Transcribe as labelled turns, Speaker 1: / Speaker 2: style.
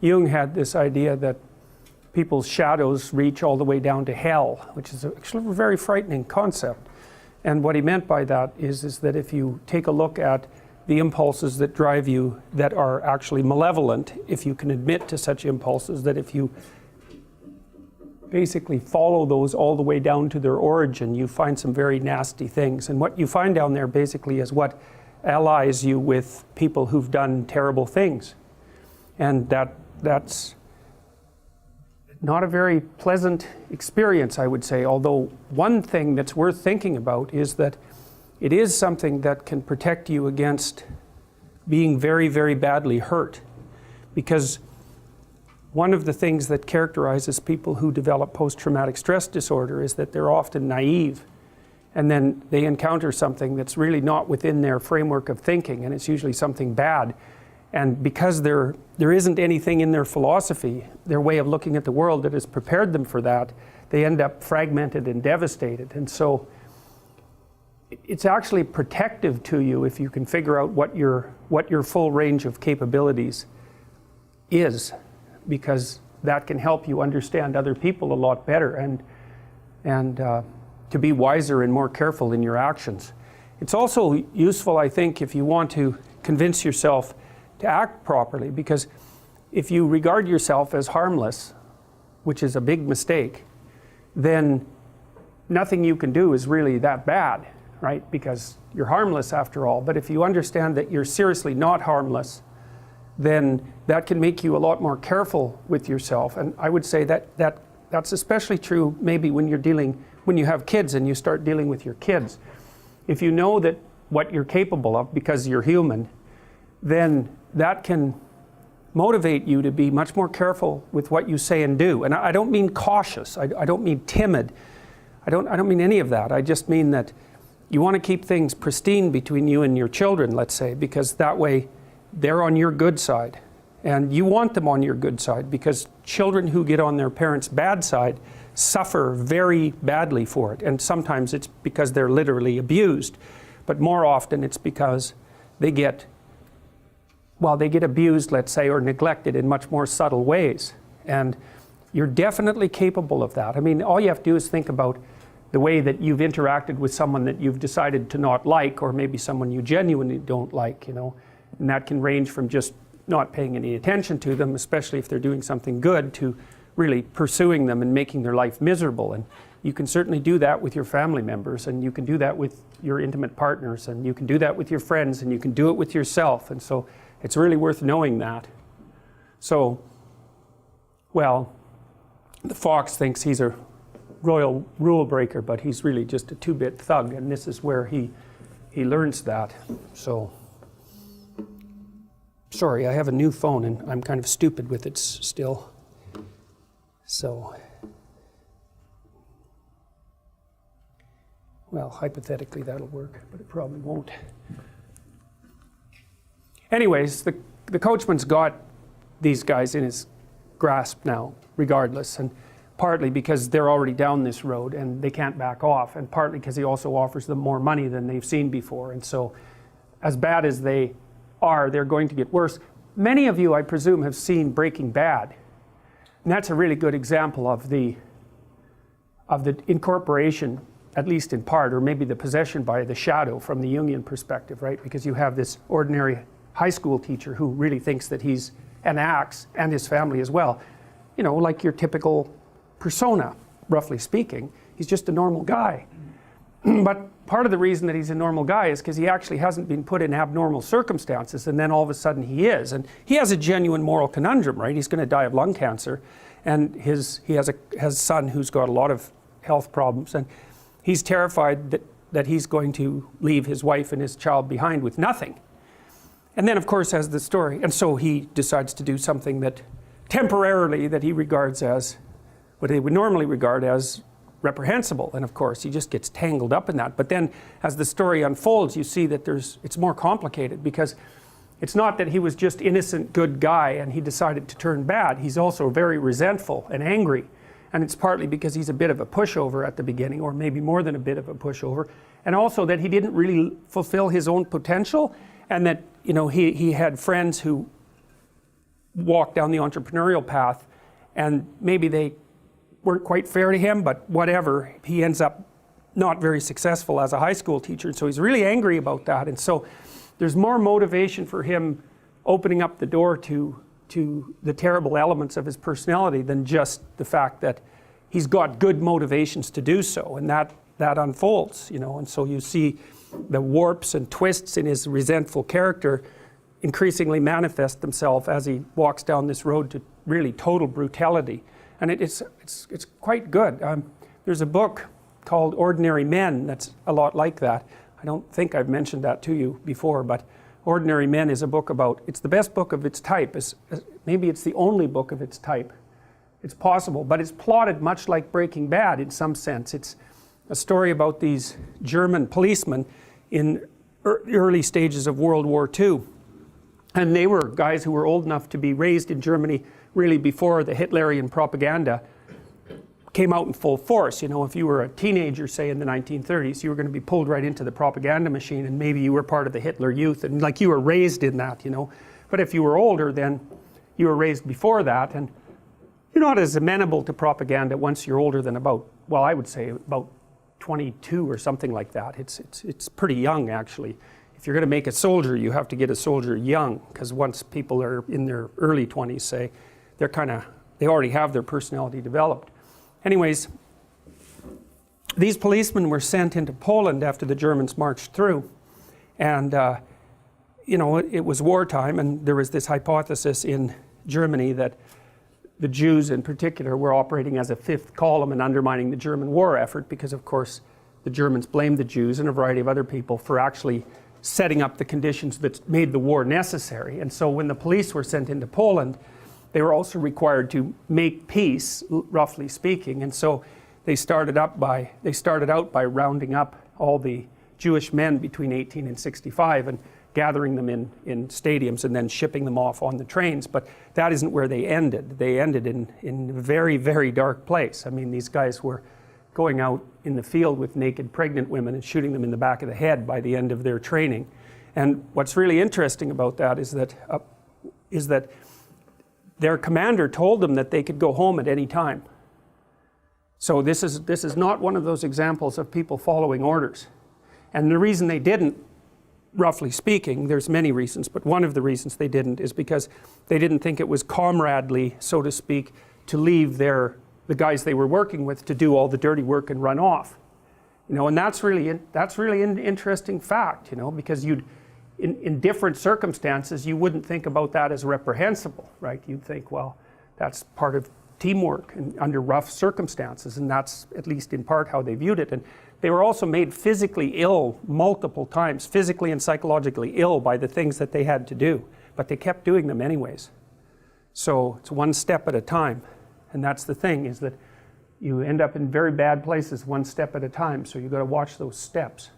Speaker 1: Jung had this idea that people's shadows reach all the way down to hell, which is actually a very frightening concept. And what he meant by that is that if you take a look at the impulses that drive you that are actually malevolent, if you can admit to such impulses, that if you basically follow those all the way down to their origin, you find some very nasty things. And what you find down there basically is what allies you with people who've done terrible things. And that's not a very pleasant experience, I would say, although one thing that's worth thinking about is that it is something that can protect you against being very, very badly hurt. Because one of the things that characterizes people who develop post-traumatic stress disorder is that they're often naive, and then they encounter something that's really not within their framework of thinking, and it's usually something bad. And because there isn't anything in their philosophy, their way of looking at the world that has prepared them for that, they end up fragmented and devastated. And so it's actually protective to you if you can figure out what your full range of capabilities is, because that can help you understand other people a lot better and to be wiser and more careful in your actions. It's also useful, I think, if you want to convince yourself to act properly, because if you regard yourself as harmless, which is a big mistake, then nothing you can do is really that bad, right? Because you're harmless after all. But if you understand that you're seriously not harmless, then that can make you a lot more careful with yourself. And I would say that's especially true maybe when you have kids and you start dealing with your kids. If you know that what you're capable of because you're human, then that can motivate you to be much more careful with what you say and do. And I don't mean cautious, I don't mean timid, I don't mean any of that. I just mean that you want to keep things pristine between you and your children, let's say, because that way they're on your good side. And you want them on your good side, because children who get on their parents' bad side suffer very badly for it. And sometimes it's because they're literally abused, but more often it's because they get abused, let's say, or neglected in much more subtle ways. And you're definitely capable of that. I mean, all you have to do is think about the way that you've interacted with someone that you've decided to not like, or maybe someone you genuinely don't like, and that can range from just not paying any attention to them, especially if they're doing something good, to really pursuing them and making their life miserable. And you can certainly do that with your family members, and you can do that with your intimate partners, and you can do that with your friends, and you can do it with yourself. And so it's really worth knowing that. So, well, the fox thinks he's a royal rule breaker, but he's really just a two-bit thug, and this is where he learns that. So, sorry, I have a new phone, and I'm kind of stupid with it still. So, well, hypothetically that'll work, but it probably won't. Anyways, the coachman's got these guys in his grasp now, regardless, and partly because they're already down this road and they can't back off, and partly because he also offers them more money than they've seen before. And so, as bad as they are, they're going to get worse. Many of you, I presume, have seen Breaking Bad. And that's a really good example of the incorporation, at least in part, or maybe the possession by the shadow from the Jungian perspective, right? Because you have this ordinary high school teacher who really thinks that he's an axe, and his family as well. Like your typical persona, roughly speaking. He's just a normal guy. But part of the reason that he's a normal guy is because he actually hasn't been put in abnormal circumstances, and then all of a sudden he is. And he has a genuine moral conundrum, right? He's going to die of lung cancer, and he has a son who's got a lot of health problems, and he's terrified that he's going to leave his wife and his child behind with nothing. And then, of course, as the story, and so he decides to do something that temporarily that he regards as what they would normally regard as reprehensible, and of course he just gets tangled up in that. But then as the story unfolds, you see that it's more complicated, because it's not that he was just innocent good guy and he decided to turn bad. He's also very resentful and angry, and it's partly because he's a bit of a pushover at the beginning, or maybe more than a bit of a pushover, and also that he didn't really fulfill his own potential, and that he had friends who walk down the entrepreneurial path, and maybe they weren't quite fair to him, but whatever, he ends up not very successful as a high school teacher, and so he's really angry about that. And so there's more motivation for him opening up the door to the terrible elements of his personality than just the fact that he's got good motivations to do so, and that unfolds, you know. And so you see the warps and twists in his resentful character increasingly manifest themselves as he walks down this road to really total brutality. And it's quite good. There's a book called Ordinary Men that's a lot like that. I don't think I've mentioned that to you before, but Ordinary Men is a book about, it's the best book of its type. Maybe it's the only book of its type. It's possible, but it's plotted much like Breaking Bad in some sense. It's a story about these German policemen in the early stages of World War II. And they were guys who were old enough to be raised in Germany really before the Hitlerian propaganda came out in full force. You know, if you were a teenager, say in the 1930s, you were going to be pulled right into the propaganda machine, and maybe you were part of the Hitler Youth, and like you were raised in that, you know. But if you were older, then you were raised before that, and you're not as amenable to propaganda once you're older than about, well, I would say about 22 or something like that. It's pretty young, actually. If you're going to make a soldier, you have to get a soldier young, because once people are in their early 20s, say, they already have their personality developed. Anyways, these policemen were sent into Poland after the Germans marched through, and you know, it was wartime, and there was this hypothesis in Germany that the Jews in particular were operating as a fifth column and undermining the German war effort, because of course the Germans blamed the Jews and a variety of other people for actually setting up the conditions that made the war necessary. And so when the police were sent into Poland, they were also required to make peace, roughly speaking. And so they started out by rounding up all the Jewish men between 18 and 65 and gathering them in stadiums and then shipping them off on the trains. But that isn't where they ended. They ended in a very, very dark place. I mean, these guys were going out in the field with naked pregnant women and shooting them in the back of the head by the end of their training. And what's really interesting about that is that their commander told them that they could go home at any time. So this is not one of those examples of people following orders. And the reason they didn't, roughly speaking, there's many reasons, but one of the reasons they didn't is because they didn't think it was comradely, so to speak, to leave the guys they were working with to do all the dirty work and run off. You know, and that's really an interesting fact, you know, because in different circumstances, you wouldn't think about that as reprehensible, right? You'd think, well, that's part of teamwork and under rough circumstances, and that's at least in part how they viewed it. And they were also made physically ill multiple times, physically and psychologically ill by the things that they had to do, but they kept doing them anyways. So it's one step at a time, and that's the thing, is that you end up in very bad places one step at a time, so you've got to watch those steps.